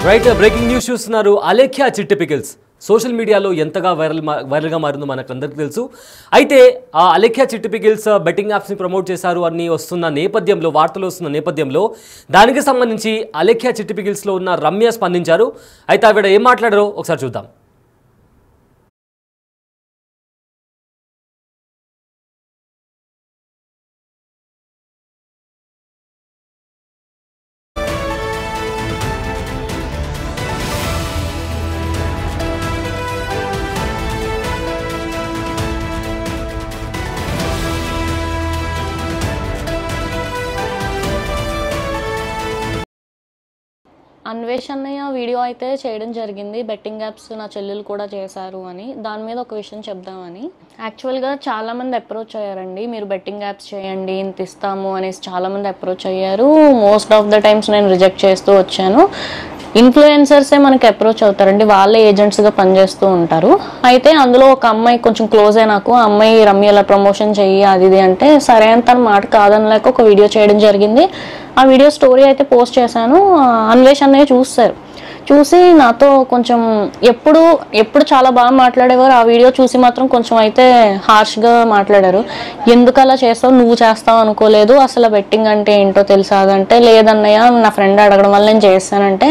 Right breaking news చూస్తున్నారు. అలేఖ్య చిట్టి pickles social మీడియాలో ఎంతగా వైరల్గా మారిందో మనకందరికీ తెలుసు. అయితే ఆ అలేఖ్య చిట్టి పికిల్స్ బెట్టింగ్ యాప్స్ని ప్రమోట్ చేశారు అని వస్తున్న నేపథ్యంలో, వార్తలు వస్తున్న నేపథ్యంలో దానికి సంబంధించి అలేఖ్య చిట్టి పికిల్స్లో ఉన్న రమ్య స్పందించారు. అయితే ఆవిడ ఏం మాట్లాడారో ఒకసారి చూద్దాం. అన్వేషణయ్య వీడియో అయితే చేయడం జరిగింది. బెట్టింగ్ యాప్స్ నా చెల్లెలు కూడా చేశారు అని. దాని మీద ఒక విషయం చెప్దామని. యాక్చువల్గా చాలామంది అప్రోచ్ అయ్యారండి, మీరు బెట్టింగ్ యాప్స్ చేయండి ఇంత ఇస్తాము అనేసి చాలామంది అప్రోచ్ అయ్యారు. మోస్ట్ ఆఫ్ ద టైమ్స్ నేను రిజెక్ట్ చేస్తూ వచ్చాను. ఇన్ఫ్లుయెన్సర్సే మనకి అప్రోచ్ అవుతారండి, వాళ్ళే ఏజెంట్స్గా పనిచేస్తూ ఉంటారు. అయితే అందులో ఒక అమ్మాయి కొంచెం క్లోజే నాకు. ఆ అమ్మాయి రమ్యలా ప్రమోషన్ చెయ్యి అది ఇది అంటే సరే అని తన మాట కాదనలేక ఒక వీడియో చేయడం జరిగింది. ఆ వీడియో స్టోరీ అయితే పోస్ట్ చేశాను. అన్వేషణనే చూసి నాతో కొంచెం ఎప్పుడు చాలా బాగా మాట్లాడేవారు. ఆ వీడియో చూసి మాత్రం కొంచెం అయితే హార్ష్గా మాట్లాడారు. ఎందుకు అలా చేస్తావు, నువ్వు చేస్తావు అనుకోలేదు, అసలు బెట్టింగ్ అంటే ఏంటో తెలుసా అదంటే, లేదన్నయ్య నా ఫ్రెండ్ అడగడం వల్ల నేను చేస్తానంటే,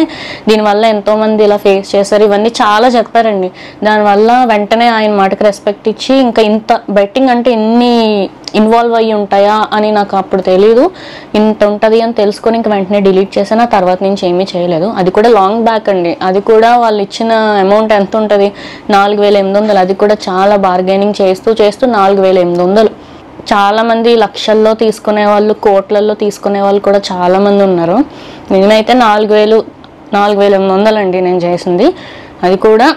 దీనివల్ల ఎంతోమంది ఇలా ఫేస్ చేశారు, ఇవన్నీ చాలా చెప్పారండి. దానివల్ల వెంటనే ఆయన మాటకి రెస్పెక్ట్ ఇచ్చి, ఇంకా ఇంత బెట్టింగ్ అంటే ఎన్ని ఇన్వాల్వ్ అయ్యి ఉంటాయా అని నాకు అప్పుడు తెలీదు, ఇంత ఉంటుంది అని తెలుసుకొని ఇంక వెంటనే డిలీట్ చేశాను. ఆ తర్వాత నుంచి ఏమీ చేయలేదు. అది కూడా లాంగ్ బ్యాక్ అండి. అది కూడా వాళ్ళు ఇచ్చిన అమౌంట్ ఎంత ఉంటుంది, 4800. అది కూడా చాలా బార్గెనింగ్ చేస్తూ 4800. చాలామంది లక్షల్లో తీసుకునే వాళ్ళు, కోట్లల్లో తీసుకునే వాళ్ళు కూడా చాలామంది ఉన్నారు. నేనైతే 4800 అండి నేను చేసింది. అది కూడా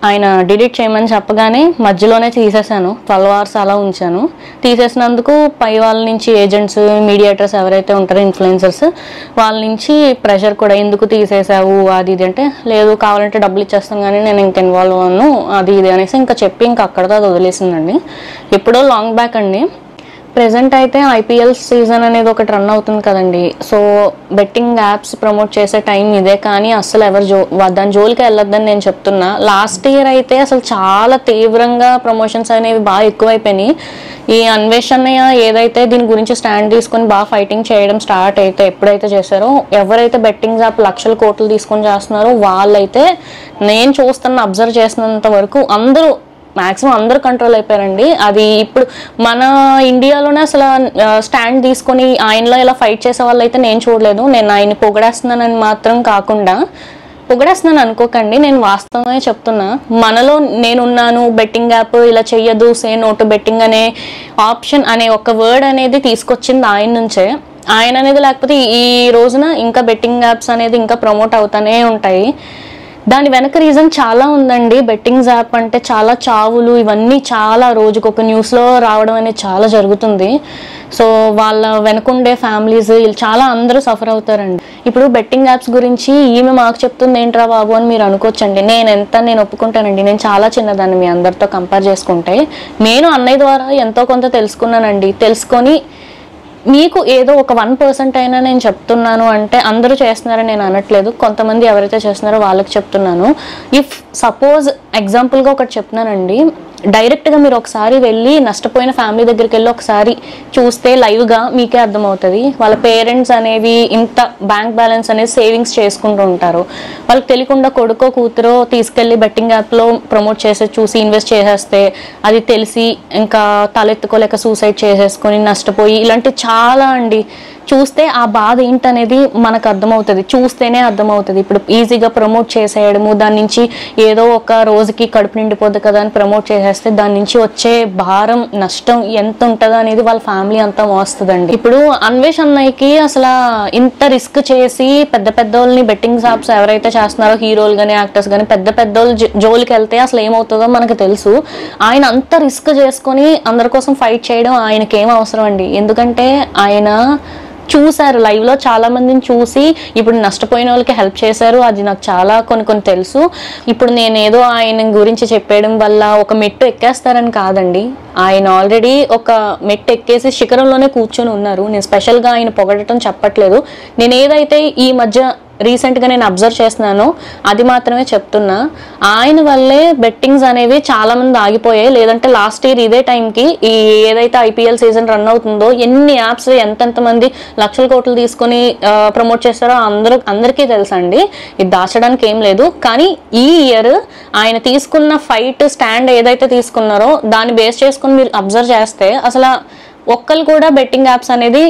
ఆయన డిలీట్ చేయమని చెప్పగానే మధ్యలోనే తీసేశాను. 12 hours అలా ఉంచాను. తీసేసినందుకు పై వాళ్ళ నుంచి ఏజెంట్స్, మీడియేటర్స్ ఎవరైతే ఉంటారో ఇన్ఫ్లుయెన్సర్స్, వాళ్ళ నుంచి ప్రెషర్ కూడా, ఎందుకు తీసేసావు అది ఇది అంటే, లేదు కావాలంటే డబ్బులు ఇచ్చేస్తాను కానీ నేను ఇంక ఇన్వాల్వ్ అవ్వను అది ఇది అనేసి ఇంకా చెప్పి ఇంకా అక్కడతో అది వదిలేసిందండి. ఎప్పుడో లాంగ్ బ్యాక్ అండి. ప్రెజెంట్ అయితే ఐపీఎల్ సీజన్ అనేది ఒకటి రన్ అవుతుంది కదండి. సో బెట్టింగ్ యాప్స్ ప్రమోట్ చేసే టైం ఇదే, కానీ అసలు ఎవరు దాని జోలికి వెళ్ళొద్దని నేను చెప్తున్నా. లాస్ట్ ఇయర్ అయితే అసలు చాలా తీవ్రంగా ప్రమోషన్స్ అనేవి బాగా ఎక్కువైపోయినాయి. ఈ అన్వేషణయ్య ఏదైతే దీని గురించి స్టాండ్ తీసుకొని బాగా ఫైటింగ్ చేయడం స్టార్ట్ అయితే ఎప్పుడైతే చేశారో, ఎవరైతే బెట్టింగ్ యాప్ లక్షల కోట్లు తీసుకొని చేస్తున్నారో వాళ్ళైతే, నేను అబ్జర్వ్ చేసినంత వరకు మ్యాక్సిమం అందరూ కంట్రోల్ అయిపోయారండి. అది ఇప్పుడు మన ఇండియాలోనే అసలు స్టాండ్ తీసుకొని ఆయనలో ఇలా ఫైట్ చేసే వాళ్ళు అయితే నేను చూడలేదు. నేను ఆయన్ని పొగడేస్తున్నానని మాత్రం కాకుండా, పొగడేస్తున్నాను అనుకోకండి, నేను వాస్తవమే చెప్తున్నా. మనలో నేనున్నాను, బెట్టింగ్ యాప్ ఇలా చెయ్యదు, సే నో టు బెట్టింగ్ అనే ఆప్షన్ అనే ఒక వర్డ్ అనేది తీసుకొచ్చింది ఆయన నుంచే. ఆయన అనేది లేకపోతే ఈ రోజున ఇంకా బెట్టింగ్ యాప్స్ అనేది ఇంకా ప్రమోట్ అవుతానే ఉంటాయి. దాని వెనక రీజన్ చాలా ఉందండి. బెట్టింగ్స్ యాప్ అంటే చాలా చావులు, ఇవన్నీ చాలా రోజుకొక న్యూస్లో రావడం అనేది చాలా జరుగుతుంది. సో వాళ్ళ వెనకుండే ఫ్యామిలీస్ చాలా అందరూ సఫర్ అవుతారండి. ఇప్పుడు బెట్టింగ్ యాప్స్ గురించి ఈమె మాకు చెప్తుంది ఏంట్రా బాబు అని మీరు అనుకోవచ్చండి. నేను ఒప్పుకుంటానండి, నేను చాలా చిన్నదాన్ని మీ అందరితో కంపేర్ చేసుకుంటే. నేను అన్నయ్య ద్వారా ఎంతో కొంత తెలుసుకున్నానండి. తెలుసుకొని మీకు ఏదో ఒక 1% అయినా నేను చెప్తున్నాను అంటే, అందరూ చేస్తున్నారని నేను అనట్లేదు, కొంతమంది ఎవరైతే చేస్తున్నారో వాళ్ళకి చెప్తున్నాను. ఇఫ్ సపోజ్ ఎగ్జాంపుల్గా ఒకటి చెప్తున్నానండి, డైరెక్ట్గా మీరు ఒకసారి వెళ్ళి నష్టపోయిన ఫ్యామిలీ దగ్గరికి వెళ్ళి ఒకసారి చూస్తే లైవ్గా మీకే అర్థమవుతుంది. వాళ్ళ పేరెంట్స్ అనేవి ఇంత బ్యాంక్ బ్యాలెన్స్ అనేది సేవింగ్స్ చేసుకుంటూ ఉంటారు. వాళ్ళకి తెలియకుండా కొడుకో కూతురో తీసుకెళ్ళి బెట్టింగ్ యాప్లో ప్రమోట్ చూసి ఇన్వెస్ట్ చేసేస్తే, అది తెలిసి ఇంకా తలెత్తుకోలేక సూసైడ్ చేసేసుకొని నష్టపోయి, ఇలాంటి చాలా అండి. చూస్తే ఆ బాధ ఏంటనేది మనకు అర్థమవుతుంది, చూస్తేనే అర్థమవుతుంది. ఇప్పుడు ఈజీగా ప్రమోట్ చేసేయడము, దాని నుంచి ఏదో ఒక రోజుకి కడుపు నిండిపోద్ది కదా అని ప్రమోట్ చేసేస్తే దాని నుంచి వచ్చే భారం, నష్టం ఎంత ఉంటుందో అనేది వాళ్ళ ఫ్యామిలీ అంతా మోస్తుందండి. ఇప్పుడు అన్వేషణకి అసలు ఇంత రిస్క్ చేసి పెద్ద వాళ్ళని బెట్టింగ్ యాప్స్ ఎవరైతే చేస్తున్నారో, హీరోలు కానీ యాక్టర్స్ కానీ, పెద్ద వాళ్ళు జోలికి వెళ్తే అసలు ఏమవుతుందో మనకు తెలుసు. ఆయన అంత రిస్క్ చేసుకొని అందరి కోసం ఫైట్ చేయడం ఆయనకి ఏం అవసరం అండి. ఎందుకంటే ఆయన చూశారు, లైవ్లో చాలా మందిని చూసి ఇప్పుడు నష్టపోయిన వాళ్ళకి హెల్ప్ చేశారు. అది నాకు చాలా కొన్ని తెలుసు. ఇప్పుడు నేనేదో ఆయన గురించి చెప్పేయడం వల్ల ఒక మెట్టు ఎక్కేస్తారని కాదండి. ఆయన ఆల్రెడీ ఒక మెట్టు ఎక్కేసి శిఖరంలోనే కూర్చొని ఉన్నారు. నేను స్పెషల్గా ఆయన పొగడటం చెప్పట్లేదు. నేను ఏదైతే ఈ మధ్య రీసెంట్గా నేను అబ్జర్వ్ చేస్తున్నాను, అది మాత్రమే చెప్తున్నా. ఆయన వల్లే బెట్టింగ్స్ అనేవి చాలా మంది ఆగిపోయాయి. లేదంటే లాస్ట్ ఇయర్ ఇదే టైంకి ఈ ఏదైతే ఐపీఎల్ సీజన్ రన్ అవుతుందో ఎన్ని యాప్స్ ఎంతెంతమంది లక్షల కోట్లు తీసుకొని ప్రమోట్ చేస్తారో అందరికీ తెలుసండి. ఇది దాచడానికి ఏం లేదు. కానీ ఈ ఇయర్ ఆయన తీసుకున్న ఫైట్ స్టాండ్ ఏదైతే తీసుకున్నారో దాన్ని బేస్ చేసుకుని మీరు అబ్జర్వ్ చేస్తే అసలు ఒక్కరు కూడా బెట్టింగ్ యాప్స్ అనేది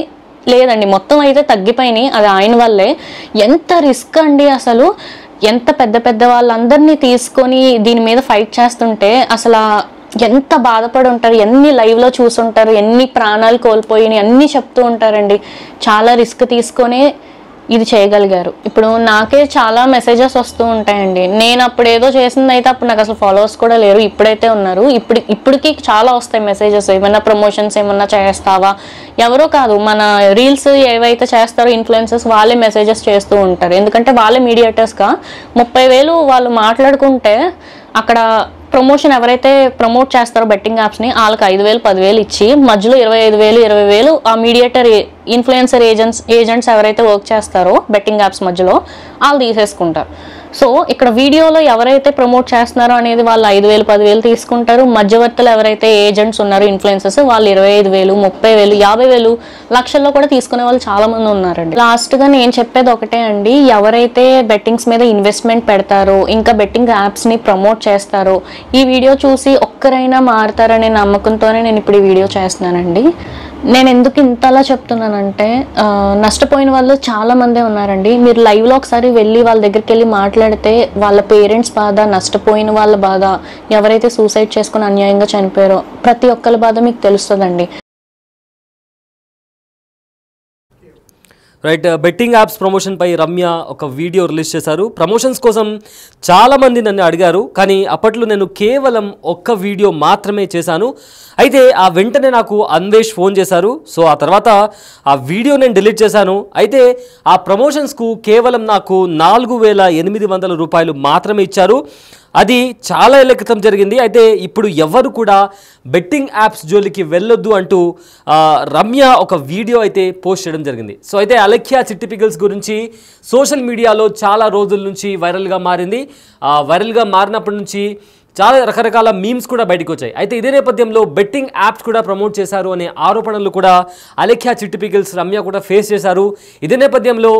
లేదండి. మొత్తం అయితే తగ్గిపోయినాయి. అది ఆయన వల్లే. ఎంత రిస్క్ అండి అసలు. ఎంత పెద్ద పెద్ద వాళ్ళందరినీ తీసుకొని దీని మీద ఫైట్ చేస్తుంటే అసలు ఎంత బాధపడి ఉంటారు, ఎన్ని లైవ్లో చూసుంటారు, ఎన్ని ప్రాణాలు కోల్పోయి అన్నీ చెప్తూ ఉంటారండి. చాలా రిస్క్ తీసుకొని ఇది చేయగలిగారు. ఇప్పుడు నాకే చాలా మెసేజెస్ వస్తూ ఉంటాయండి. నేను అప్పుడు ఏదో చేసింది అయితే అప్పుడు నాకు అసలు ఫాలోవర్స్ కూడా లేరు, ఇప్పుడైతే ఉన్నారు. ఇప్పటికి చాలా వస్తాయి మెసేజెస్. ఏమన్నా ప్రమోషన్స్ ఏమన్నా చేస్తావా, ఎవరో కాదు మన రీల్స్ ఏవైతే చేస్తారో ఇన్ఫ్లుయెన్సర్స్ వాళ్ళే మెసేజెస్ చేస్తూ ఉంటారు. ఎందుకంటే వాళ్ళే మీడియేటర్స్గా 30,000 వాళ్ళు మాట్లాడుకుంటే అక్కడ ప్రమోషన్ ఎవరైతే ప్రమోట్ చేస్తారో బెట్టింగ్ యాప్స్ని వాళ్ళకి 5,000 10,000 ఇచ్చి మధ్యలో 25,000 20,000 ఆ మీడియేటర్ ఇన్ఫ్లుయెన్సర్ ఏజెంట్స్ ఎవరైతే వర్క్ చేస్తారో బెట్టింగ్ యాప్స్ మధ్యలో వాళ్ళు తీసేసుకుంటారు. సో ఇక్కడ వీడియోలో ఎవరైతే ప్రమోట్ చేస్తున్నారో అనేది వాళ్ళు 5,000 10,000 తీసుకుంటారు. మధ్యవర్తులు ఎవరైతే ఏజెంట్స్ ఉన్నారో ఇన్ఫ్లుయెన్సర్స్ వాళ్ళు 25,000 30,000 50,000 లక్షల్లో కూడా తీసుకునే వాళ్ళు చాలా మంది ఉన్నారండి. లాస్ట్గా నేను చెప్పేది ఒకటే అండి, ఎవరైతే బెట్టింగ్స్ మీద ఇన్వెస్ట్మెంట్ పెడతారో ఇంకా బెట్టింగ్ యాప్స్ని ప్రమోట్ చేస్తారో ఈ వీడియో చూసి ఒక్కరైనా మారుతారనే నమ్మకంతోనే నేను ఇప్పుడు ఈ వీడియో చేస్తున్నానండి. నేను ఎందుకు ఇంతలా చెప్తున్నానంటే నష్టపోయిన వాళ్ళు చాలా మందే ఉన్నారండి. మీరు లైవ్లో ఒకసారి వెళ్ళి వాళ్ళ దగ్గరికి వెళ్ళి మాట్లాడితే వాళ్ళ పేరెంట్స్ బాధ, నష్టపోయిన వాళ్ళ బాధ, ఎవరైతే సూసైడ్ చేసుకుని అన్యాయంగా చనిపోయారో ప్రతి ఒక్కరి బాధ మీకు తెలుస్తుందండి. రైట్, బెట్టింగ్ యాప్స్ ప్రమోషన్ పై రమ్య ఒక వీడియో రిలీజ్ చేశారు. ప్రమోషన్స్ కోసం చాలామంది నన్ను అడిగారు, కానీ అప్పట్లో నేను కేవలం ఒక్క వీడియో మాత్రమే చేశాను. అయితే ఆ వెంటనే నాకు అన్వేష్ ఫోన్ చేశారు. సో ఆ తర్వాత ఆ వీడియో నేను డిలీట్ చేశాను. అయితే ఆ ప్రమోషన్స్కు కేవలం నాకు 4,800 రూపాయలు మాత్రమే ఇచ్చారు. అది చాలా ఏళ్ల క్రితం జరిగింది. అయితే ఇప్పుడు ఎవరు కూడా బెట్టింగ్ యాప్స్ జోలికి వెళ్ళొద్దు అంటూ రమ్య ఒక వీడియో అయితే పోస్ట్ చేయడం జరిగింది. సో అయితే అలెఖ్యా చిట్టి పికిల్స్ గురించి సోషల్ మీడియాలో చాలా రోజుల నుంచి వైరల్గా మారింది. వైరల్గా మారినప్పటి నుంచి చాలా రకరకాల మీమ్స్ కూడా బయటకు వచ్చాయి. అయితే ఇదే నేపథ్యంలో బెట్టింగ్ యాప్స్ కూడా ప్రమోట్ చేశారు అనే ఆరోపణలు కూడా అలెఖ్యా చిట్టి పికిల్స్ రమ్య కూడా ఫేస్ చేశారు. ఇదే నేపథ్యంలో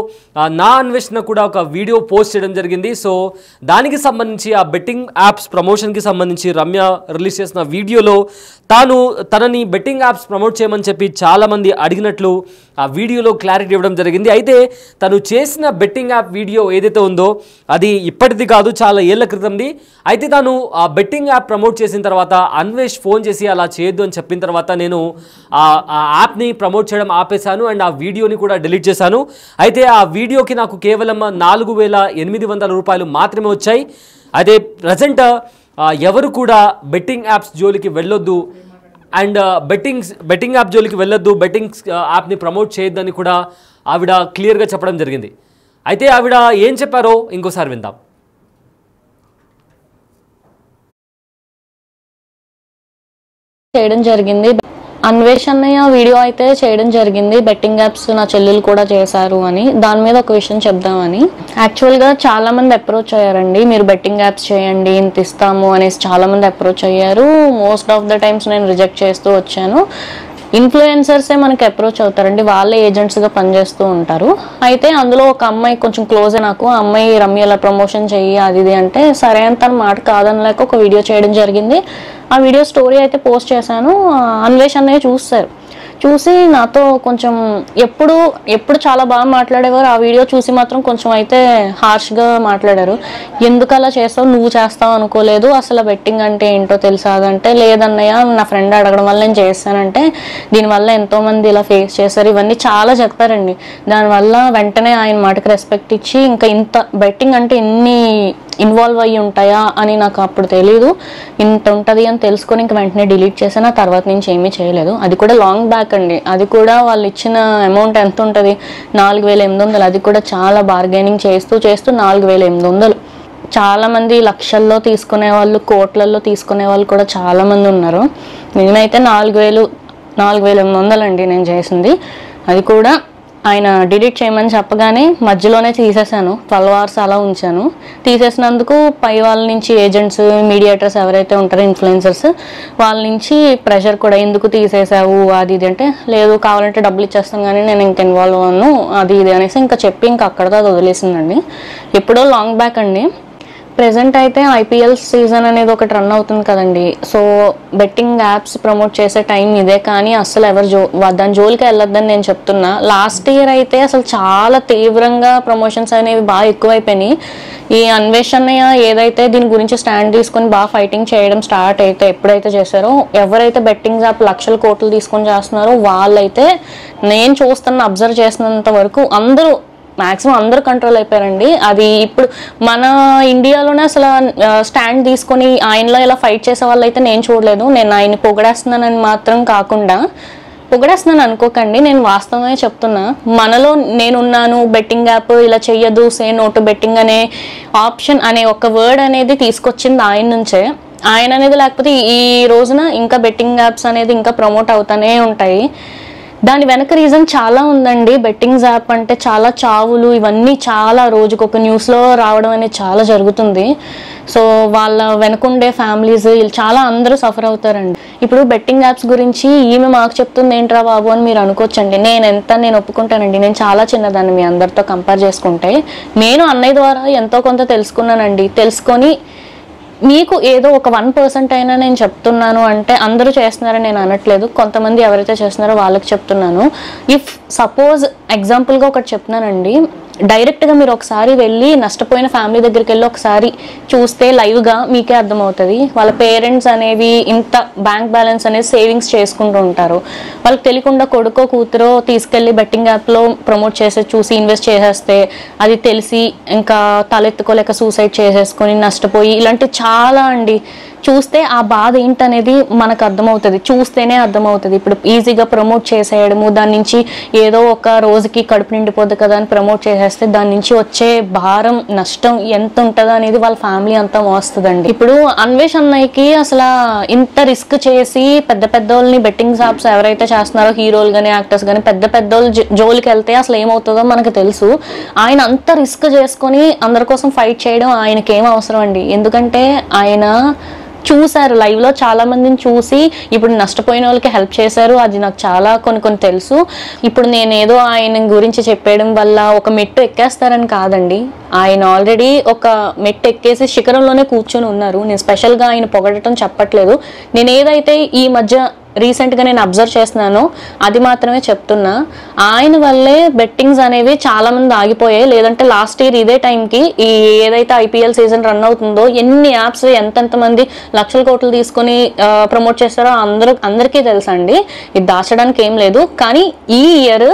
నా అన్వేషణ కూడా ఒక వీడియో పోస్ట్ చేయడం జరిగింది. సో దానికి సంబంధించి ఆ బెట్టింగ్ యాప్స్ ప్రమోషన్కి సంబంధించి రమ్య రిలీజ్ చేసిన వీడియోలో తనని బెట్టింగ్ యాప్స్ ప్రమోట్ చేయమని చెప్పి చాలామంది అడిగినట్లు ఆ వీడియోలో క్లారిటీ ఇవ్వడం జరిగింది. అయితే తను చేసిన బెట్టింగ్ యాప్ వీడియో ఏదైతే ఉందో అది ఇప్పటిది కాదు, చాలా ఏళ్ల క్రితంది. అయితే తను ఆ బెట్టింగ్ యాప్ ప్రమోట్ చేసిన తర్వాత అన్వేష్ ఫోన్ చేసి అలా చేయొద్దు అని చెప్పిన తర్వాత నేను ఆ యాప్ని ప్రమోట్ చేయడం ఆపేశాను అండ్ ఆ వీడియోని కూడా డిలీట్ చేశాను. అయితే ఆ వీడియోకి నాకు కేవలం 4,800 రూపాయలు మాత్రమే వచ్చాయి. అయితే ప్రజెంట్ ఎవరు కూడా బెట్టింగ్ యాప్స్ జోలికి వెళ్ళొద్దు అండ్ బెట్టింగ్ యాప్ జోలికి వెళ్ళొద్దు, బెట్టింగ్ యాప్ని ప్రమోట్ చేయొద్దని కూడా ఆవిడ క్లియర్గా చెప్పడం జరిగింది. అయితే ఆవిడ ఏం చెప్పారో ఇంకోసారి విందాం. చేయడం జరిగింది. అన్వేష్ అన్నయ్య వీడియో అయితే చేయడం జరిగింది, బెట్టింగ్ యాప్స్ నా చెల్లెలు కూడా చేశారు అని. దాని మీద ఒక విషయం చెప్దామని. యాక్చువల్గా చాలా మంది అప్రోచ్ అయ్యారండి, మీరు బెట్టింగ్ యాప్స్ చేయండి ఇంత ఇస్తాము అనేసి చాలా మంది అప్రోచ్ అయ్యారు. మోస్ట్ ఆఫ్ ద టైమ్స్ నేను రిజెక్ట్ చేస్తూ వచ్చాను. ఇన్ఫ్లుయెన్సర్సే మనకి అప్రోచ్ అవుతారండి, వాళ్ళే ఏజెంట్స్గా పనిచేస్తూ ఉంటారు. అయితే అందులో ఒక అమ్మాయి కొంచెం క్లోజే నాకు. ఆ అమ్మాయి రమ్యలా ప్రమోషన్ చెయ్యి అది ఇది అంటే సరే అని తన మాట కాదనలేక ఒక వీడియో చేయడం జరిగింది. ఆ వీడియో స్టోరీ అయితే పోస్ట్ చేశాను. అన్వేష్ అన్నయ్య చూసి నాతో కొంచెం ఎప్పుడు చాలా బాగా మాట్లాడేవారు. ఆ వీడియో చూసి మాత్రం కొంచెం అయితే హార్ష్గా మాట్లాడారు. ఎందుకు అలా చేస్తావు, నువ్వు చేస్తావు అనుకోలేదు, అసలు బెట్టింగ్ అంటే ఏంటో తెలుసా అదంటే, లేదన్నయ్య నా ఫ్రెండ్ అడగడం వల్ల నేను చేస్తానంటే దీనివల్ల ఎంతోమంది ఇలా ఫేస్ చేశారు, ఇవన్నీ చాలా చెప్పారండి. దానివల్ల వెంటనే ఆయన మాటకి రెస్పెక్ట్ ఇచ్చి ఇంకా ఇంత బెట్టింగ్ అంటే ఎన్ని ఇన్వాల్వ్ అయ్యి ఉంటాయా అని నాకు అప్పుడు తెలీదు, ఇంత ఉంటుంది అని తెలుసుకొని ఇంక వెంటనే డిలీట్ చేశాను. ఆ తర్వాత నుంచి ఏమీ చేయలేదు. అది కూడా లాంగ్ బ్యాక్ అండి. అది కూడా వాళ్ళు ఇచ్చిన అమౌంట్ ఎంత ఉంటుంది, 4,800. అది కూడా చాలా బార్గెనింగ్ చేస్తూ 4,800. చాలామంది లక్షల్లో తీసుకునే వాళ్ళు, కోట్లల్లో తీసుకునే వాళ్ళు కూడా చాలామంది ఉన్నారు. నేనైతే 4,800 అండి నేను చేసింది. అది కూడా ఆయన డిలీట్ చేయమని చెప్పగానే మధ్యలోనే తీసేసాను. 12 hours అలా ఉంచాను. తీసేసినందుకు పై వాళ్ళ నుంచి ఏజెంట్స్, మీడియేటర్స్ ఎవరైతే ఉంటారో ఇన్ఫ్లుయెన్సర్స్ వాళ్ళ నుంచి ప్రెషర్ కూడా, ఎందుకు తీసేసావు అది ఇది అంటే, లేదు కావాలంటే డబ్బులు ఇచ్చేస్తాను కానీ నేను ఇంక ఇన్వాల్వ్ అవ్వను అది ఇది అనేసి ఇంకా చెప్పి ఇంకా అక్కడతో అది వదిలేసిందండి. ఎప్పుడో లాంగ్ బ్యాక్ అండి. ప్రెజెంట్ అయితే ఐపీఎల్ సీజన్ అనేది ఒకటి రన్ అవుతుంది కదండి. సో బెట్టింగ్ యాప్స్ ప్రమోట్ చేసే టైం ఇదే, కానీ అసలు ఎవరు దాని జోలికి వెళ్ళొద్దని నేను చెప్తున్నా. లాస్ట్ ఇయర్ అయితే అసలు చాలా తీవ్రంగా ప్రమోషన్స్ అనేవి బాగా ఎక్కువైపోయినాయి. ఈ అన్వేషణయ్య ఏదైతే దీని గురించి స్టాండ్ తీసుకొని బాగా ఫైటింగ్ చేయడం స్టార్ట్ అయితే ఎప్పుడైతే చేశారో, ఎవరైతే బెట్టింగ్ యాప్ లక్షల కోట్లు తీసుకొని చేస్తున్నారో వాళ్ళైతే నేను అబ్జర్వ్ చేసినంత వరకు అందరూ మ్యాక్సిమం అందరూ కంట్రోల్ అయిపోయారండి. అది ఇప్పుడు మన ఇండియాలోనే అసలు స్టాండ్ తీసుకొని ఆయనలో ఇలా ఫైట్ చేసే వాళ్ళు అయితే నేను చూడలేదు. నేను ఆయన్ని పొగడేస్తున్నానని మాత్రం కాకుండా, పొగడేస్తున్నాను అనుకోకండి, నేను వాస్తవమే చెప్తున్నా. మనలో నేనున్నాను, బెట్టింగ్ యాప్ ఇలా చెయ్యదు, సే నో టు బెట్టింగ్ అనే ఆప్షన్ అనే ఒక వర్డ్ అనేది తీసుకొచ్చింది ఆయన నుంచే. ఆయన అనేది లేకపోతే ఈ రోజున ఇంకా బెట్టింగ్ యాప్స్ అనేది ఇంకా ప్రమోట్ అవుతానే ఉంటాయి. దాని వెనక రీజన్ చాలా ఉందండి. బెట్టింగ్స్ యాప్ అంటే చాలా చావులు ఇవన్నీ చాలా రోజుకొక న్యూస్లో రావడం అనేది చాలా జరుగుతుంది. సో వాళ్ళ వెనకుండే ఫ్యామిలీస్ చాలా అందరూ సఫర్ అవుతారండి. ఇప్పుడు బెట్టింగ్ యాప్స్ గురించి ఈమె మాకు చెప్తుంది ఏంట్రా బాబు అని మీరు అనుకోవచ్చండి. నేను ఒప్పుకుంటానండి, నేను చాలా చిన్నదాన్ని మీ అందరితో కంపేర్ చేసుకుంటే. నేను అన్నయ్య ద్వారా ఎంతో కొంత తెలుసుకున్నానండి. తెలుసుకొని మీకు ఏదో ఒక 1% అయినా నేను చెప్తున్నాను అంటే, అందరూ చేస్తున్నారని నేను అనట్లేదు, కొంతమంది ఎవరైతే చేస్తున్నారో వాళ్ళకి చెప్తున్నాను. ఇఫ్ సపోజ్ ఎగ్జాంపుల్గా ఒకటి చెప్తున్నానండి, డైరెక్ట్గా మీరు ఒకసారి వెళ్ళి నష్టపోయిన ఫ్యామిలీ దగ్గరికి వెళ్ళి ఒకసారి చూస్తే లైవ్గా మీకే అర్థమవుతుంది. వాళ్ళ పేరెంట్స్ అనేవి ఇంత బ్యాంక్ బ్యాలెన్స్ అనేది సేవింగ్స్ చేసుకుంటూ ఉంటారు. వాళ్ళకి తెలియకుండా కొడుకో కూతురో తీసుకెళ్ళి బెట్టింగ్ యాప్లో ప్రమోట్ చేసే చూసి ఇన్వెస్ట్ చేసేస్తే అది తెలిసి ఇంకా తలెత్తుకోలేక సూసైడ్ చేసేసుకొని నష్టపోయి ఇలాంటి చాలా అండి. చూస్తే ఆ బాధ ఏంటనేది మనకు అర్థమవుతుంది, చూస్తేనే అర్థమవుతుంది. ఇప్పుడు ఈజీగా ప్రమోట్ చేసేయడము, దాని నుంచి ఏదో ఒక రోజుకి కడుపు నిండిపోద్ది కదా అని ప్రమోట్ చేసేస్తే దాని నుంచి వచ్చే భారం నష్టం ఎంత ఉంటుందో అనేది వాళ్ళ ఫ్యామిలీ అంతా మోస్తుందండి. ఇప్పుడు అన్వేష్ అన్నయ్యకి అసలు ఇంత రిస్క్ చేసి పెద్ద పెద్దోళ్ళని బెట్టింగ్ యాప్స్ ఎవరైతే చేస్తున్నారో హీరోలు కానీ యాక్టర్స్ కానీ పెద్ద పెద్దోళ్ళు జోలికి వెళ్తే అసలు ఏమవుతుందో మనకు తెలుసు. ఆయన అంత రిస్క్ చేసుకొని అందరి కోసం ఫైట్ చేయడం ఆయనకి ఏం అవసరం అండి. ఎందుకంటే ఆయన చూశారు, లైవ్లో చాలా మందిని చూసి ఇప్పుడు నష్టపోయిన వాళ్ళకి హెల్ప్ చేశారు. అది నాకు చాలా కొన్ని తెలుసు. ఇప్పుడు నేనేదో ఆయన గురించి చెప్పేయడం వల్ల ఒక మెట్టు ఎక్కేస్తారని కాదండి. ఆయన ఆల్రెడీ ఒక మెట్టు ఎక్కేసి శిఖరంలోనే కూర్చొని ఉన్నారు. నేను స్పెషల్గా ఆయన పొగడటం చెప్పట్లేదు. నేను ఏదైతే ఈ మధ్య రీసెంట్గా నేను అబ్జర్వ్ చేస్తున్నానో అది మాత్రమే చెప్తున్నా. ఆయన వల్లే బెట్టింగ్స్ అనేవి చాలా మంది ఆగిపోయాయి. లేదంటే లాస్ట్ ఇయర్ ఇదే టైంకి ఈ ఏదైతే ఐపీఎల్ సీజన్ రన్ అవుతుందో ఎన్ని యాప్స్ ఎంతెంతమంది లక్షల కోట్లు తీసుకొని ప్రమోట్ చేస్తారో అందరికీ తెలుసండి. ఇది దాచడానికి ఏం లేదు. కానీ ఈ ఇయర్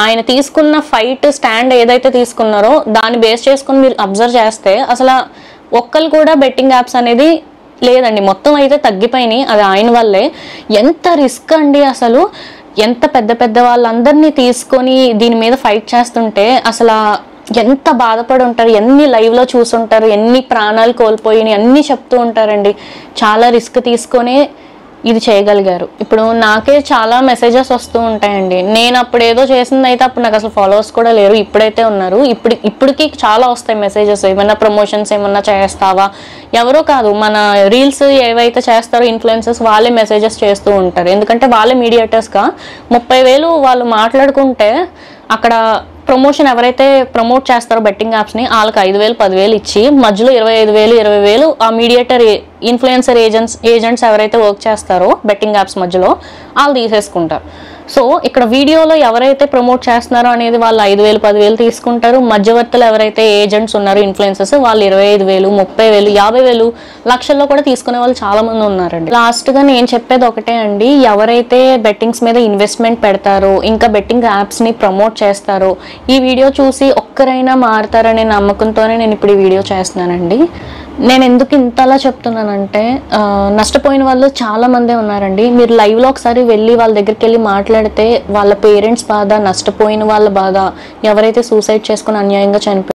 ఆయన తీసుకున్న ఫైట్ స్టాండ్ ఏదైతే తీసుకున్నారో దాన్ని బేస్ చేసుకొని మీరు అబ్జర్వ్ చేస్తే అసలు ఒక్కరు కూడా బెట్టింగ్ యాప్స్ అనేది లేదండి. మొత్తం అయితే తగ్గిపోయినాయి. అది ఆయన వల్లే. ఎంత రిస్క్ అండి అసలు. ఎంత పెద్ద వాళ్ళందరినీ తీసుకొని దీని మీద ఫైట్ చేస్తుంటే అసలు ఎంత బాధపడి ఉంటారు, ఎన్ని లైవ్లో చూసుంటారు, ఎన్ని ప్రాణాలు కోల్పోయినాయి అన్నీ చెప్తూ ఉంటారండి. చాలా రిస్క్ తీసుకొని ఇది చేయగలిగారు. ఇప్పుడు నాకే చాలా మెసేజెస్ వస్తూ ఉంటాయండి. నేను అప్పుడు ఏదో చేసింది అయితే అప్పుడు నాకు అసలు ఫాలోవర్స్ కూడా లేరు, ఇప్పుడైతే ఉన్నారు. ఇప్పటికి చాలా వస్తాయి మెసేజెస్, ఏమన్నా ప్రమోషన్స్ ఏమన్నా చేస్తావా, ఎవరో కాదు మన రీల్స్ ఏవైతే చేస్తారో ఇన్ఫ్లుయెన్సర్స్ వాళ్ళే మెసేజెస్ చేస్తూ ఉంటారు. ఎందుకంటే వాళ్ళే మీడియేటర్స్గా 30,000 వాళ్ళు మాట్లాడుకుంటే అక్కడ ప్రమోషన్ ఎవరైతే ప్రమోట్ చేస్తారో బెట్టింగ్ యాప్స్ని వాళ్ళకి 5,000 10,000 ఇచ్చి మధ్యలో 25,000 20,000 ఆ మీడియేటర్ ఇన్ఫ్లుయెన్సర్ ఏజెంట్స్ ఎవరైతే వర్క్ చేస్తారో బెట్టింగ్ యాప్స్ మధ్యలో వాళ్ళు తీసేసుకుంటారు. సో ఇక్కడ వీడియోలో ఎవరైతే ప్రమోట్ చేస్తున్నారో అనేది వాళ్ళు 5,000 10,000 తీసుకుంటారు. మధ్యవర్తులు ఎవరైతే ఏజెంట్స్ ఉన్నారో ఇన్ఫ్లుయెన్సర్స్ వాళ్ళు 25,000 30,000 50,000 లక్షల్లో కూడా తీసుకునే వాళ్ళు చాలా మంది ఉన్నారండి. లాస్ట్గా నేను చెప్పేది ఒకటే అండి, ఎవరైతే బెట్టింగ్స్ మీద ఇన్వెస్ట్మెంట్ పెడతారో ఇంకా బెట్టింగ్ యాప్స్ని ప్రమోట్ చేస్తారో ఈ వీడియో చూసి ఒక్కరైనా మారుతారనే నమ్మకంతోనే నేను ఇప్పుడు ఈ వీడియో చేస్తున్నానండి. నేను ఎందుకు ఇంతలా చెప్తున్నానంటే నష్టపోయిన వాళ్ళు చాలా మందే ఉన్నారండి. మీరు లైవ్లో ఒకసారి వెళ్ళి వాళ్ళ దగ్గరికి వెళ్ళి మాట్లాడితే వాళ్ళ పేరెంట్స్ బాధ, నష్టపోయిన వాళ్ళ బాధ, ఎవరైతే సూసైడ్ చేసుకుని అన్యాయంగా చనిపోయి